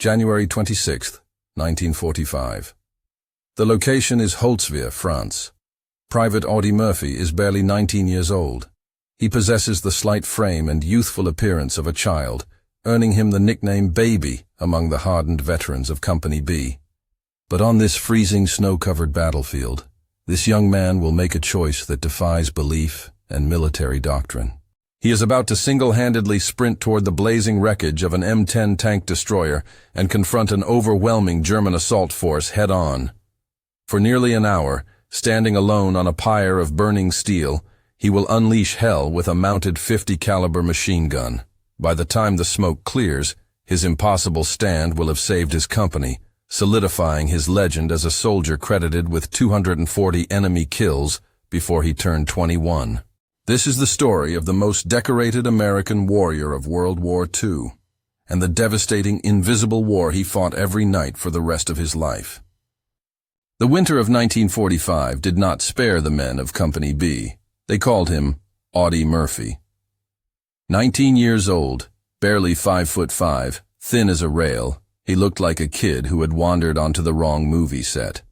January 26, 1945. The location is Holtzwihr, France. Private Audie Murphy is barely 19 years old. He possesses the slight frame and youthful appearance of a child, earning him the nickname Baby among the hardened veterans of Company B. But on this freezing, snow-covered battlefield, this young man will make a choice that defies belief and military doctrine. He is about to single-handedly sprint toward the blazing wreckage of an M10 tank destroyer and confront an overwhelming German assault force head-on. For nearly an hour, standing alone on a pyre of burning steel, he will unleash hell with a mounted .50 caliber machine gun. By the time the smoke clears, his impossible stand will have saved his company, solidifying his legend as a soldier credited with 240 enemy kills before he turned 21. This is the story of the most decorated American warrior of World War II, and the devastating invisible war he fought every night for the rest of his life. The winter of 1945 did not spare the men of Company B. They called him Audie Murphy. 19 years old, barely 5'5", thin as a rail, he looked like a kid who had wandered onto the wrong movie set.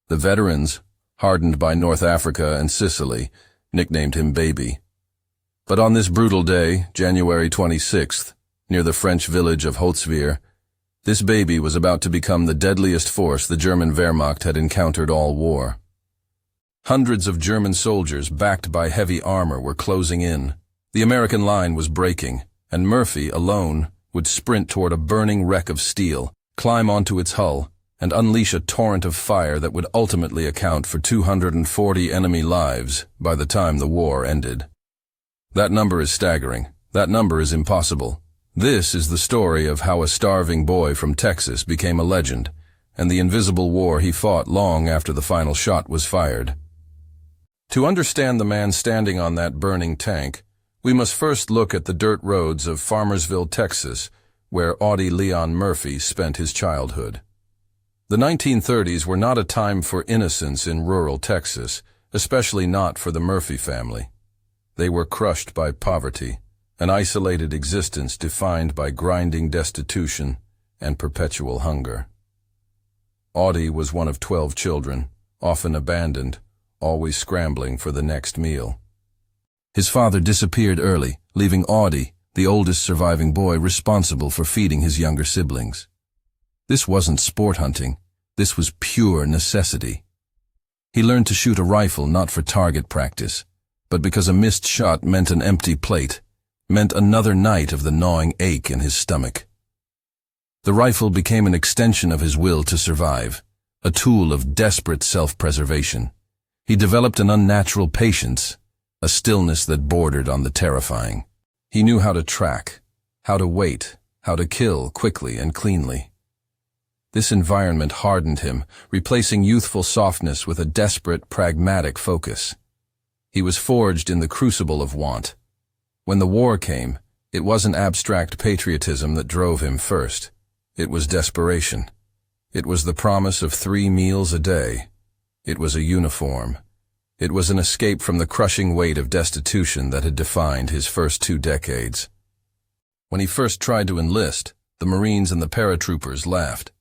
The veterans, hardened by North Africa and Sicily, nicknamed him Baby. But on this brutal day, January 26th, near the French village of Holtzwihr, this baby was about to become the deadliest force the German Wehrmacht had encountered all war. Hundreds of German soldiers backed by heavy armor were closing in. The American line was breaking, and Murphy, alone, would sprint toward a burning wreck of steel, climb onto its hull, and unleash a torrent of fire that would ultimately account for 240 enemy lives by the time the war ended. That number is staggering. That number is impossible. This is the story of how a starving boy from Texas became a legend, and the invisible war he fought long after the final shot was fired. To understand the man standing on that burning tank, we must first look at the dirt roads of Farmersville, Texas, where Audie Leon Murphy spent his childhood. The 1930s were not a time for innocence in rural Texas, especially not for the Murphy family. They were crushed by poverty, an isolated existence defined by grinding destitution and perpetual hunger. Audie was one of 12 children, often abandoned, always scrambling for the next meal. His father disappeared early, leaving Audie, the oldest surviving boy, responsible for feeding his younger siblings. This wasn't sport hunting. This was pure necessity. He learned to shoot a rifle not for target practice, but because a missed shot meant an empty plate, meant another night of the gnawing ache in his stomach. The rifle became an extension of his will to survive, a tool of desperate self-preservation. He developed an unnatural patience, a stillness that bordered on the terrifying. He knew how to track, how to wait, how to kill quickly and cleanly. This environment hardened him, replacing youthful softness with a desperate, pragmatic focus. He was forged in the crucible of want. When the war came, it wasn't abstract patriotism that drove him first. It was desperation. It was the promise of 3 meals a day. It was a uniform. It was an escape from the crushing weight of destitution that had defined his first 2 decades. When he first tried to enlist, the Marines and the paratroopers laughed.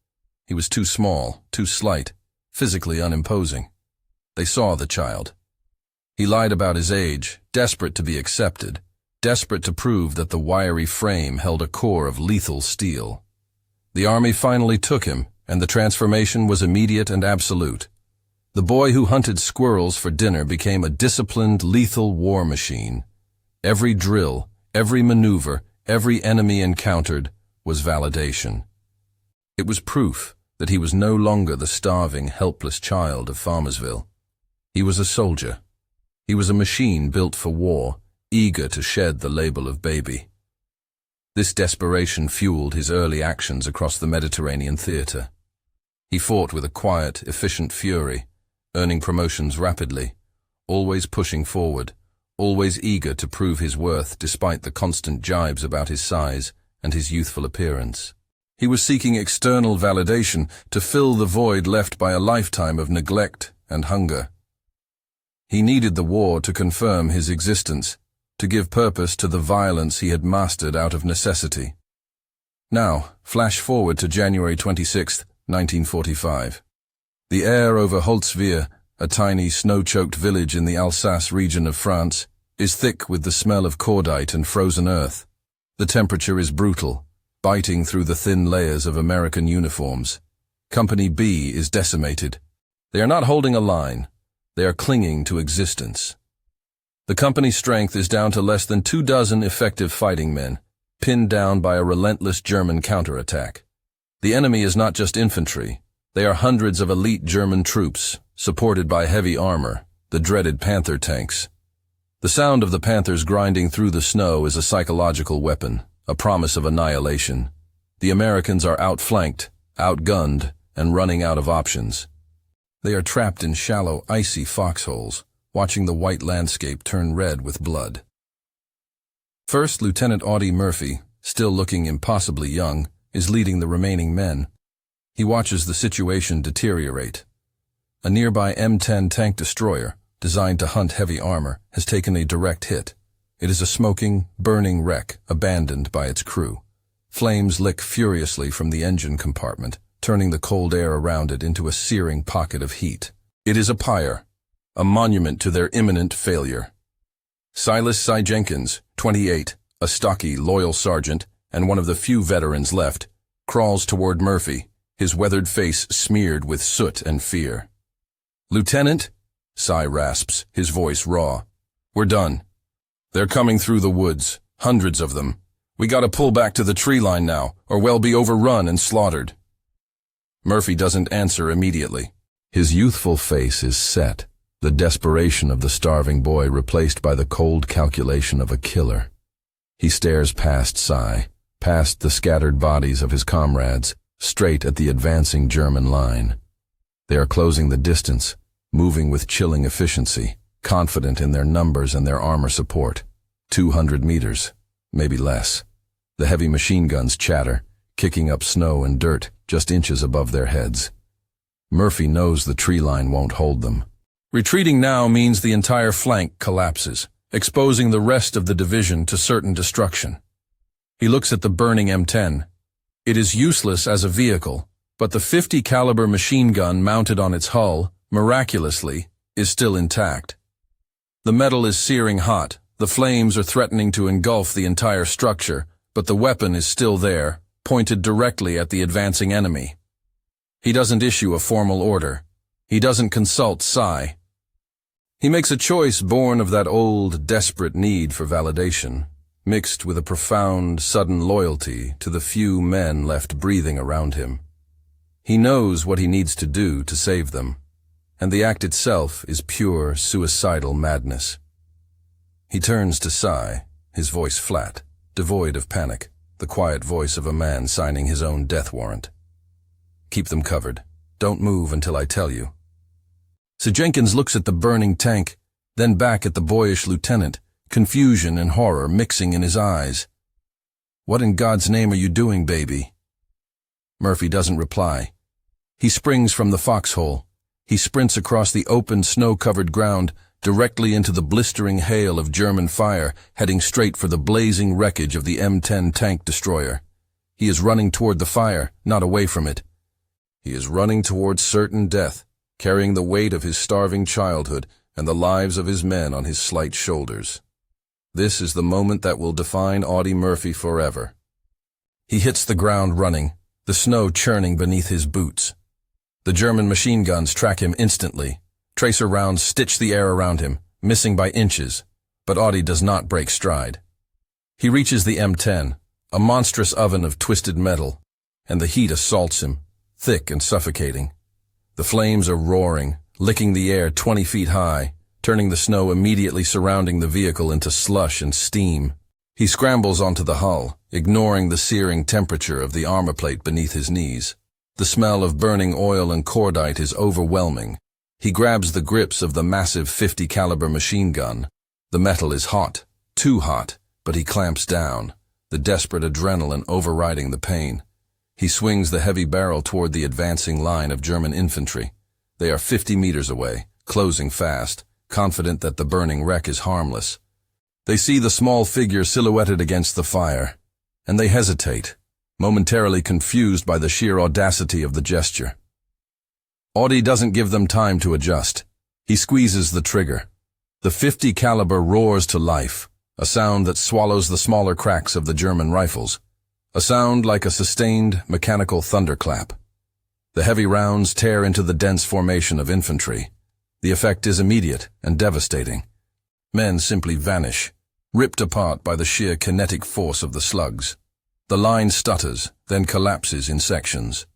He was too small, too slight, physically unimposing. They saw the child. He lied about his age, desperate to be accepted, desperate to prove that the wiry frame held a core of lethal steel. The army finally took him, and the transformation was immediate and absolute. The boy who hunted squirrels for dinner became a disciplined, lethal war machine. Every drill, every maneuver, every enemy encountered was validation. It was proof that he was no longer the starving, helpless child of Farmersville. He was a soldier. He was a machine built for war, eager to shed the label of baby. This desperation fueled his early actions across the Mediterranean theater. He fought with a quiet, efficient fury, earning promotions rapidly, always pushing forward, always eager to prove his worth despite the constant jibes about his size and his youthful appearance. He was seeking external validation to fill the void left by a lifetime of neglect and hunger. He needed the war to confirm his existence, to give purpose to the violence he had mastered out of necessity. Now, flash forward to January 26, 1945. The air over Holtzwihr, a tiny snow-choked village in the Alsace region of France, is thick with the smell of cordite and frozen earth. The temperature is brutal, biting through the thin layers of American uniforms. Company B is decimated. They are not holding a line. They are clinging to existence. The company's strength is down to less than 24 effective fighting men, pinned down by a relentless German counterattack. The enemy is not just infantry. They are hundreds of elite German troops, supported by heavy armor, the dreaded Panther tanks. The sound of the Panthers grinding through the snow is a psychological weapon, a promise of annihilation. The Americans are outflanked, outgunned, and running out of options. They are trapped in shallow, icy foxholes, watching the white landscape turn red with blood. First Lieutenant Audie Murphy, still looking impossibly young, is leading the remaining men. He watches the situation deteriorate. A nearby M10 tank destroyer, designed to hunt heavy armor, has taken a direct hit. It is a smoking, burning wreck, abandoned by its crew. Flames lick furiously from the engine compartment, turning the cold air around it into a searing pocket of heat. It is a pyre, a monument to their imminent failure. Silas Cy Jenkins, 28, a stocky, loyal sergeant, and one of the few veterans left, crawls toward Murphy, his weathered face smeared with soot and fear. "Lieutenant," Cy rasps, his voice raw. "We're done. They're coming through the woods, hundreds of them. We gotta pull back to the tree line now, or we'll be overrun and slaughtered." Murphy doesn't answer immediately. His youthful face is set, the desperation of the starving boy replaced by the cold calculation of a killer. He stares past Cy, past the scattered bodies of his comrades, straight at the advancing German line. They are closing the distance, moving with chilling efficiency, confident in their numbers and their armor support. 200 meters, maybe less. The heavy machine guns chatter, kicking up snow and dirt just inches above their heads. Murphy knows the tree line won't hold them. Retreating now means the entire flank collapses, exposing the rest of the division to certain destruction. He looks at the burning M10. It is useless as a vehicle, but the .50 caliber machine gun mounted on its hull, miraculously, is still intact. The metal is searing hot, the flames are threatening to engulf the entire structure, but the weapon is still there, pointed directly at the advancing enemy. He doesn't issue a formal order. He doesn't consult Cy. He makes a choice born of that old, desperate need for validation, mixed with a profound, sudden loyalty to the few men left breathing around him. He knows what he needs to do to save them, and the act itself is pure, suicidal madness. He turns to Cy, his voice flat, devoid of panic, the quiet voice of a man signing his own death warrant. "Keep them covered. Don't move until I tell you." So Jenkins looks at the burning tank, then back at the boyish lieutenant, confusion and horror mixing in his eyes. "What in God's name are you doing, baby?" Murphy doesn't reply. He springs from the foxhole. He sprints across the open, snow-covered ground, directly into the blistering hail of German fire, heading straight for the blazing wreckage of the M10 tank destroyer. He is running toward the fire, not away from it. He is running toward certain death, carrying the weight of his starving childhood and the lives of his men on his slight shoulders. This is the moment that will define Audie Murphy forever. He hits the ground running, the snow churning beneath his boots. The German machine guns track him instantly. Tracer rounds stitch the air around him, missing by inches, but Audie does not break stride. He reaches the M10, a monstrous oven of twisted metal, and the heat assaults him, thick and suffocating. The flames are roaring, licking the air 20 feet high, turning the snow immediately surrounding the vehicle into slush and steam. He scrambles onto the hull, ignoring the searing temperature of the armor plate beneath his knees. The smell of burning oil and cordite is overwhelming. He grabs the grips of the massive .50 caliber machine gun. The metal is hot, too hot, but he clamps down, the desperate adrenaline overriding the pain. He swings the heavy barrel toward the advancing line of German infantry. They are 50 meters away, closing fast, confident that the burning wreck is harmless. They see the small figure silhouetted against the fire, and they hesitate. momentarily confused by the sheer audacity of the gesture. Audie doesn't give them time to adjust. He squeezes the trigger. The .50 caliber roars to life, a sound that swallows the smaller cracks of the German rifles, a sound like a sustained mechanical thunderclap. The heavy rounds tear into the dense formation of infantry. The effect is immediate and devastating. Men simply vanish, ripped apart by the sheer kinetic force of the slugs. The line stutters, then collapses in sections.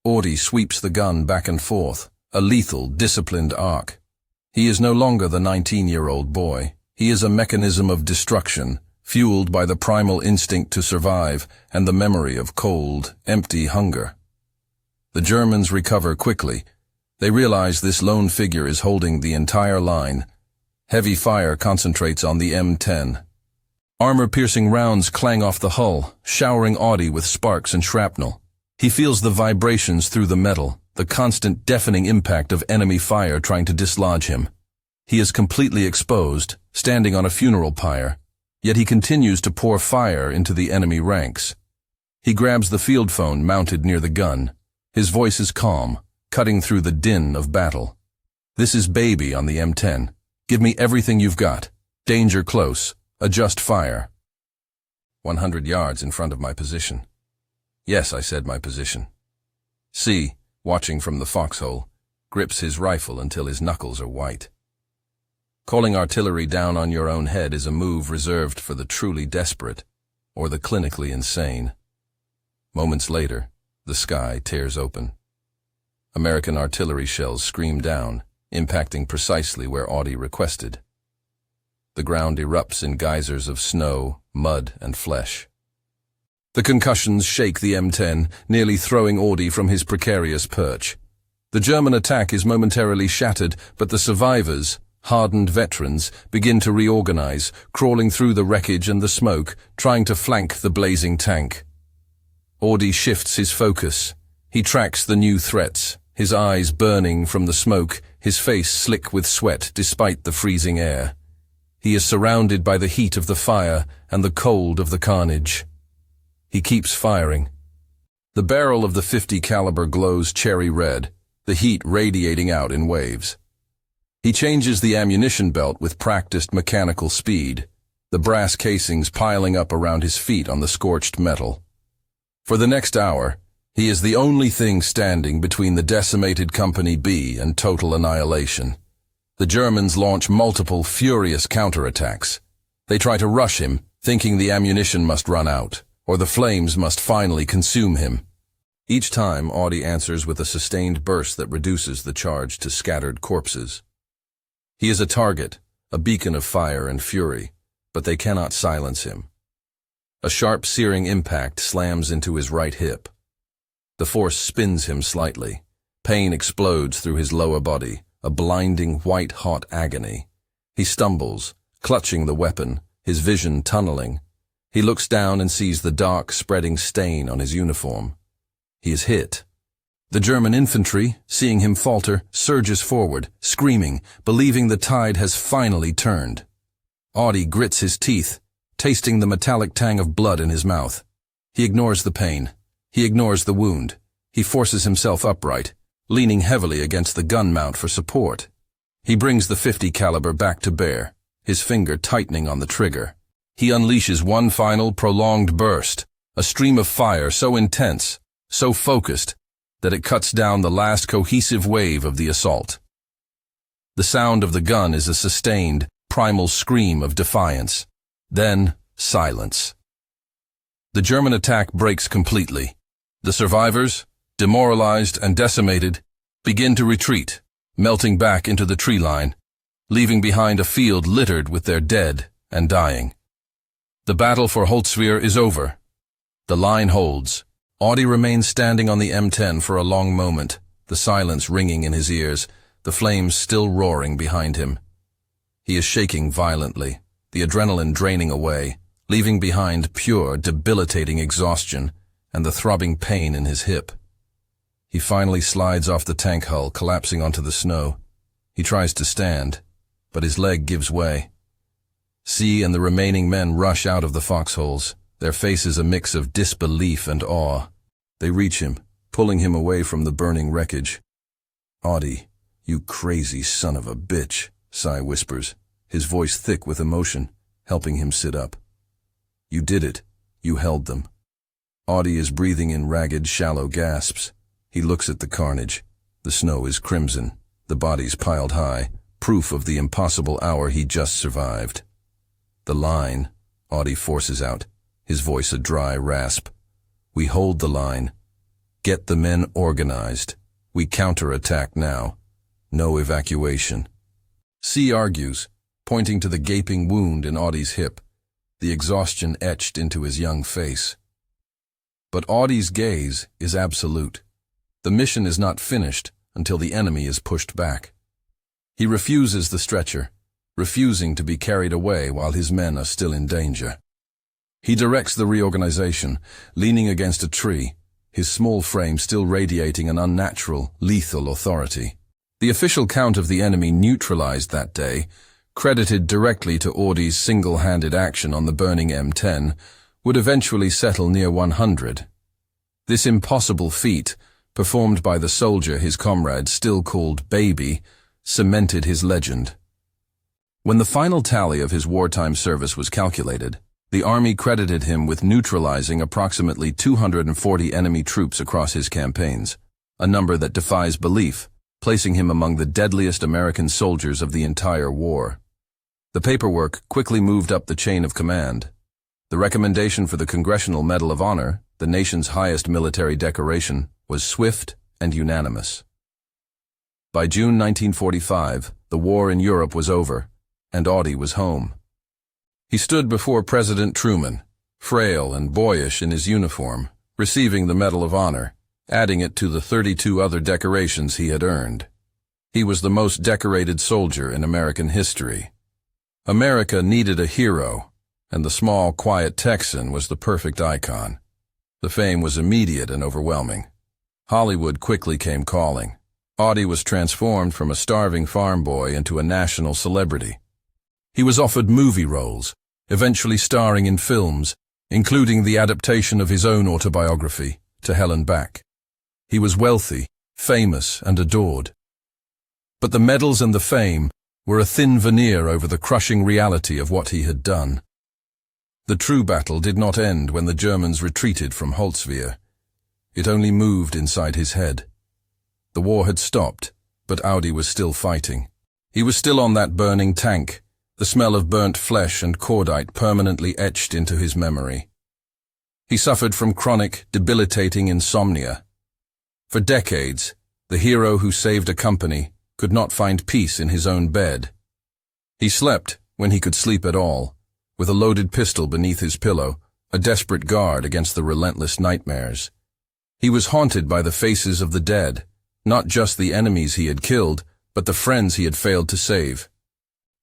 Audie sweeps the gun back and forth, a lethal, disciplined arc. He is no longer the 19-year-old boy. He is a mechanism of destruction, fueled by the primal instinct to survive and the memory of cold, empty hunger. The Germans recover quickly. They realize this lone figure is holding the entire line. Heavy fire concentrates on the M10. Armor-piercing rounds clang off the hull, showering Audie with sparks and shrapnel. He feels the vibrations through the metal, the constant deafening impact of enemy fire trying to dislodge him. He is completely exposed, standing on a funeral pyre, yet he continues to pour fire into the enemy ranks. He grabs the field phone mounted near the gun. His voice is calm, cutting through the din of battle. "This is Baby on the M10. Give me everything you've got. Danger close. Adjust fire." 100 yards in front of my position. Yes, I said my position. C, watching from the foxhole, grips his rifle until his knuckles are white. Calling artillery down on your own head is a move reserved for the truly desperate or the clinically insane. Moments later, the sky tears open. American artillery shells scream down, impacting precisely where Audie requested. The ground erupts in geysers of snow, mud, and flesh. The concussions shake the M10, nearly throwing Audie from his precarious perch. The German attack is momentarily shattered, but the survivors, hardened veterans, begin to reorganize, crawling through the wreckage and the smoke, trying to flank the blazing tank. Audie shifts his focus. He tracks the new threats, his eyes burning from the smoke, his face slick with sweat despite the freezing air. He is surrounded by the heat of the fire and the cold of the carnage. He keeps firing. The barrel of the .50 caliber glows cherry red, the heat radiating out in waves. He changes the ammunition belt with practiced mechanical speed, the brass casings piling up around his feet on the scorched metal. For the next hour, he is the only thing standing between the decimated Company B and total annihilation. The Germans launch multiple furious counterattacks. They try to rush him, thinking the ammunition must run out, or the flames must finally consume him. Each time, Audie answers with a sustained burst that reduces the charge to scattered corpses. He is a target, a beacon of fire and fury, but they cannot silence him. A sharp, searing impact slams into his right hip. The force spins him slightly. Pain explodes through his lower body, a blinding white-hot agony. He stumbles, clutching the weapon, his vision tunneling. He looks down and sees the dark, spreading stain on his uniform. He is hit. The German infantry, seeing him falter, surges forward, screaming, believing the tide has finally turned. Audie grits his teeth, tasting the metallic tang of blood in his mouth. He ignores the pain. He ignores the wound. He forces himself upright, leaning heavily against the gun mount for support. He brings the .50 caliber back to bear, his finger tightening on the trigger. He unleashes one final, prolonged burst, a stream of fire so intense, so focused, that it cuts down the last cohesive wave of the assault. The sound of the gun is a sustained, primal scream of defiance. Then, silence. The German attack breaks completely. The survivors, demoralized and decimated, begin to retreat, melting back into the tree line, leaving behind a field littered with their dead and dying. The battle for Holtzwihr is over. The line holds. Audie remains standing on the M10 for a long moment, the silence ringing in his ears, the flames still roaring behind him. He is shaking violently, the adrenaline draining away, leaving behind pure, debilitating exhaustion and the throbbing pain in his hip. He finally slides off the tank hull, collapsing onto the snow. He tries to stand, but his leg gives way. C and the remaining men rush out of the foxholes. their faces a mix of disbelief and awe. They reach him, pulling him away from the burning wreckage. "Audie, you crazy son of a bitch," Cy whispers, his voice thick with emotion, helping him sit up. "You did it. You held them." Audie is breathing in ragged, shallow gasps. He looks at the carnage. The snow is crimson, the bodies piled high, proof of the impossible hour he just survived. "The line," Audie forces out, his voice a dry rasp. "We hold the line. Get the men organized. We counterattack now. No evacuation." C argues, pointing to the gaping wound in Audie's hip, the exhaustion etched into his young face. But Audie's gaze is absolute. The mission is not finished until the enemy is pushed back. He refuses the stretcher, refusing to be carried away while his men are still in danger. He directs the reorganization, leaning against a tree, his small frame still radiating an unnatural, lethal authority. The official count of the enemy neutralized that day, credited directly to Audie's single-handed action on the burning M10, would eventually settle near 100. This impossible feat, performed by the soldier his comrades still called Baby, cemented his legend. When the final tally of his wartime service was calculated, the Army credited him with neutralizing approximately 240 enemy troops across his campaigns, a number that defies belief, placing him among the deadliest American soldiers of the entire war. The paperwork quickly moved up the chain of command. The recommendation for the Congressional Medal of Honor, the nation's highest military decoration, was swift and unanimous. By June 1945, the war in Europe was over, and Audie was home. He stood before President Truman, frail and boyish in his uniform, receiving the Medal of Honor, adding it to the 32 other decorations he had earned. He was the most decorated soldier in American history. America needed a hero, and the small, quiet Texan was the perfect icon. The fame was immediate and overwhelming. Hollywood quickly came calling. Audie was transformed from a starving farm boy into a national celebrity. He was offered movie roles, eventually starring in films, including the adaptation of his own autobiography, To Hell and Back. He was wealthy, famous, and adored. But the medals and the fame were a thin veneer over the crushing reality of what he had done. The true battle did not end when the Germans retreated from Holtzwihr. It only moved inside his head. The war had stopped, but Audie was still fighting. He was still on that burning tank, the smell of burnt flesh and cordite permanently etched into his memory. He suffered from chronic, debilitating insomnia. For decades, the hero who saved a company could not find peace in his own bed. He slept, when he could sleep at all, with a loaded pistol beneath his pillow, a desperate guard against the relentless nightmares. He was haunted by the faces of the dead, not just the enemies he had killed, but the friends he had failed to save.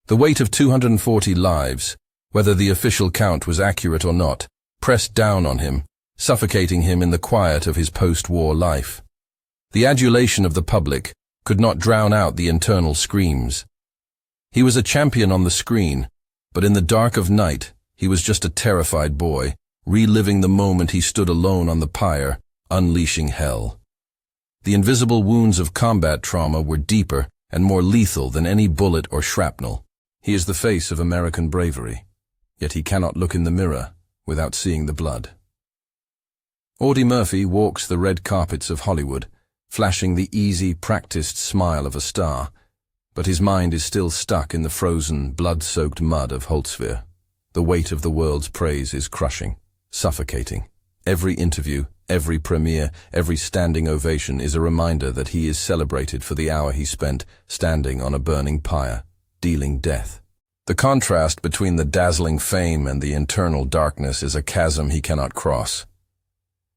The weight of 240 lives, whether the official count was accurate or not, pressed down on him, suffocating him in the quiet of his post-war life. The adulation of the public could not drown out the internal screams. He was a champion on the screen, but in the dark of night, he was just a terrified boy, reliving the moment he stood alone on the pyre, unleashing hell. The invisible wounds of combat trauma were deeper and more lethal than any bullet or shrapnel. He is the face of American bravery, yet he cannot look in the mirror without seeing the blood. Audie Murphy walks the red carpets of Hollywood, flashing the easy, practiced smile of a star, but his mind is still stuck in the frozen, blood-soaked mud of Holtzwihr. The weight of the world's praise is crushing, suffocating. Every interview, every premiere, every standing ovation is a reminder that he is celebrated for the hour he spent standing on a burning pyre, dealing death. The contrast between the dazzling fame and the internal darkness is a chasm he cannot cross.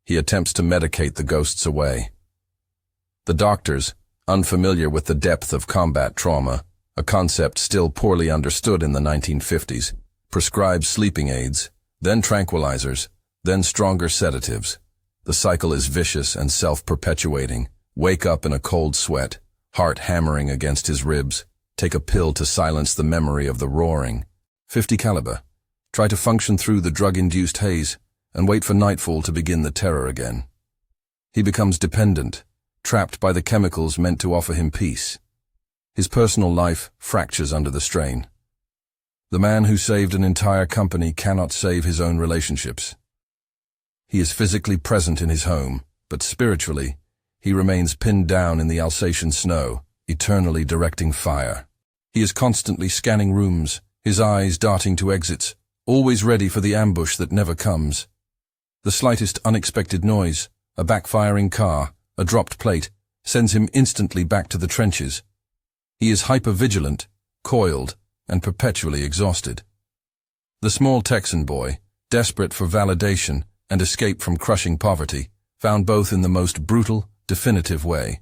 He attempts to medicate the ghosts away. The doctors, unfamiliar with the depth of combat trauma, a concept still poorly understood in the 1950s, prescribe sleeping aids, then tranquilizers, then stronger sedatives. The cycle is vicious and self-perpetuating. Wake up in a cold sweat, heart hammering against his ribs. Take a pill to silence the memory of the roaring. 50 caliber. Try to function through the drug-induced haze. and wait for nightfall to begin the terror again. He becomes dependent, trapped by the chemicals meant to offer him peace. His personal life fractures under the strain. The man who saved an entire company cannot save his own relationships. He is physically present in his home, but spiritually, he remains pinned down in the Alsatian snow, eternally directing fire. He is constantly scanning rooms, his eyes darting to exits, always ready for the ambush that never comes. The slightest unexpected noise, a backfiring car, a dropped plate, sends him instantly back to the trenches. He is hyper-vigilant, coiled, and perpetually exhausted. The small Texan boy, desperate for validation and escape from crushing poverty, found both in the most brutal, definitive way.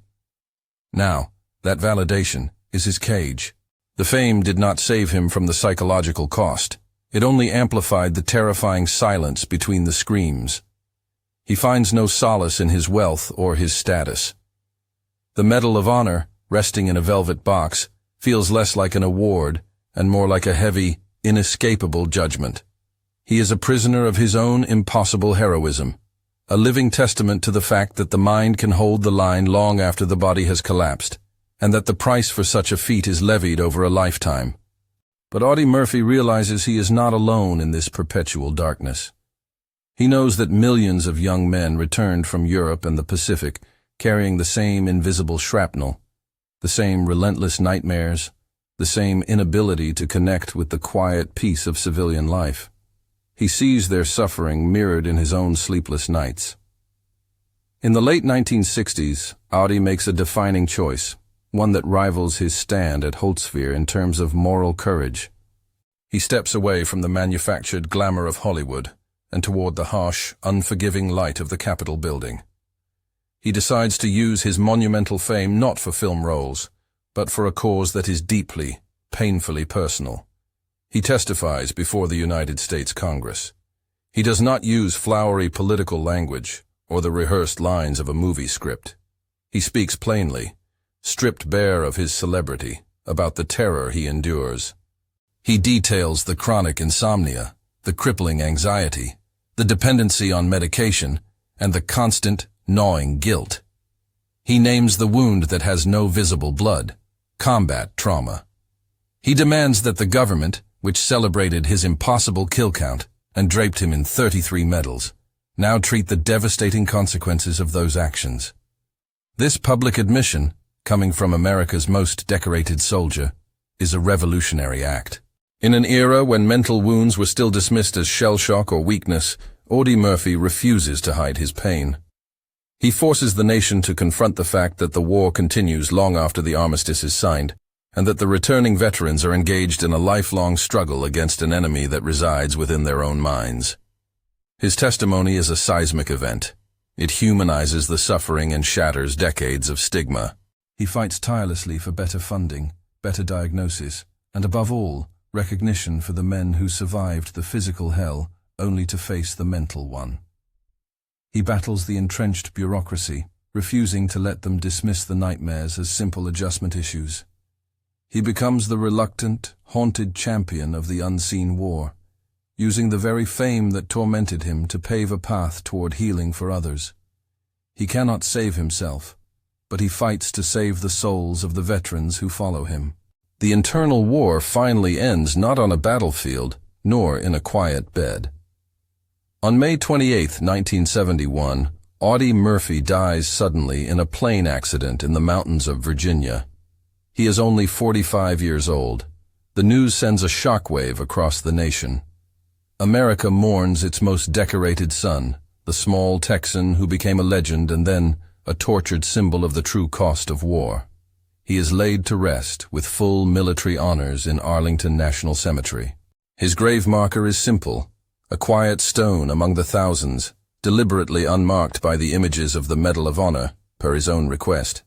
Now, that validation is his cage. The fame did not save him from the psychological cost. It only amplified the terrifying silence between the screams. He finds no solace in his wealth or his status. The Medal of Honor, resting in a velvet box, feels less like an award and more like a heavy, inescapable judgment. He is a prisoner of his own impossible heroism, a living testament to the fact that the mind can hold the line long after the body has collapsed, and that the price for such a feat is levied over a lifetime. But Audie Murphy realizes he is not alone in this perpetual darkness. He knows that millions of young men returned from Europe and the Pacific carrying the same invisible shrapnel, the same relentless nightmares, the same inability to connect with the quiet peace of civilian life. He sees their suffering mirrored in his own sleepless nights. In the late 1960s, Audie makes a defining choice, one that rivals his stand at Holtzwihr in terms of moral courage. He steps away from the manufactured glamour of Hollywood and toward the harsh, unforgiving light of the Capitol building. He decides to use his monumental fame not for film roles, but for a cause that is deeply, painfully personal. He testifies before the United States Congress. He does not use flowery political language or the rehearsed lines of a movie script. He speaks plainly, stripped bare of his celebrity, about the terror he endures. He details the chronic insomnia, the crippling anxiety, the dependency on medication, and the constant, gnawing guilt. He names the wound that has no visible blood, combat trauma. He demands that the government, which celebrated his impossible kill count and draped him in 33 medals, now treat the devastating consequences of those actions. This public admission, coming from America's most decorated soldier, is a revolutionary act. In an era when mental wounds were still dismissed as shell shock or weakness, Audie Murphy refuses to hide his pain. He forces the nation to confront the fact that the war continues long after the armistice is signed, and that the returning veterans are engaged in a lifelong struggle against an enemy that resides within their own minds. His testimony is a seismic event. It humanizes the suffering and shatters decades of stigma. He fights tirelessly for better funding, better diagnosis, and above all, recognition for the men who survived the physical hell only to face the mental one. He battles the entrenched bureaucracy, refusing to let them dismiss the nightmares as simple adjustment issues. He becomes the reluctant, haunted champion of the unseen war, using the very fame that tormented him to pave a path toward healing for others. He cannot save himself, but he fights to save the souls of the veterans who follow him. The internal war finally ends not on a battlefield, nor in a quiet bed. On May 28, 1971, Audie Murphy dies suddenly in a plane accident in the mountains of Virginia. He is only 45 years old. The news sends a shockwave across the nation. America mourns its most decorated son, the small Texan who became a legend and then a tortured symbol of the true cost of war. He is laid to rest with full military honors in Arlington National Cemetery. His grave marker is simple, a quiet stone among the thousands, deliberately unmarked by the images of the Medal of Honor, per his own request.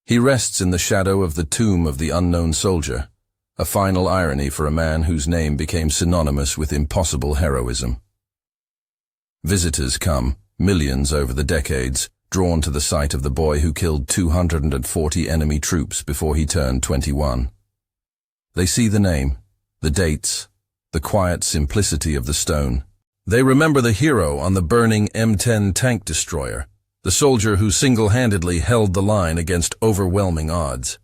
He rests in the shadow of the tomb of the unknown soldier, a final irony for a man whose name became synonymous with impossible heroism. Visitors come, millions over the decades, drawn to the site of the boy who killed 240 enemy troops before he turned 21. They see the name, the dates, the quiet simplicity of the stone, They remember the hero on the burning M10 tank destroyer, the soldier who single-handedly held the line against overwhelming odds.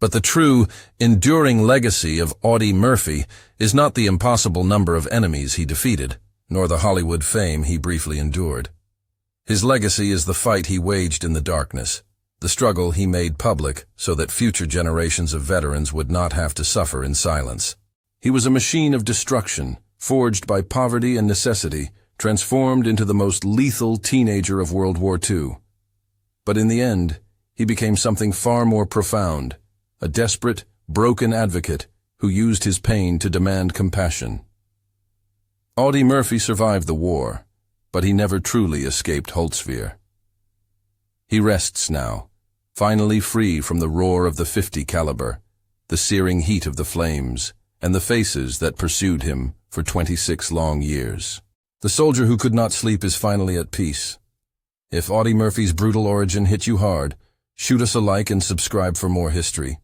But the true, enduring legacy of Audie Murphy is not the impossible number of enemies he defeated, nor the Hollywood fame he briefly endured. His legacy is the fight he waged in the darkness, the struggle he made public so that future generations of veterans would not have to suffer in silence. He was a machine of destruction, forged by poverty and necessity, transformed into the most lethal teenager of World War II. But in the end, he became something far more profound, a desperate, broken advocate who used his pain to demand compassion. Audie Murphy survived the war, but he never truly escaped Holtzwihr. He rests now, finally free from the roar of the .50 caliber, the searing heat of the flames, and the faces that pursued him for 26 long years. The soldier who could not sleep is finally at peace. If Audie Murphy's brutal origin hit you hard, shoot us a like and subscribe for more history.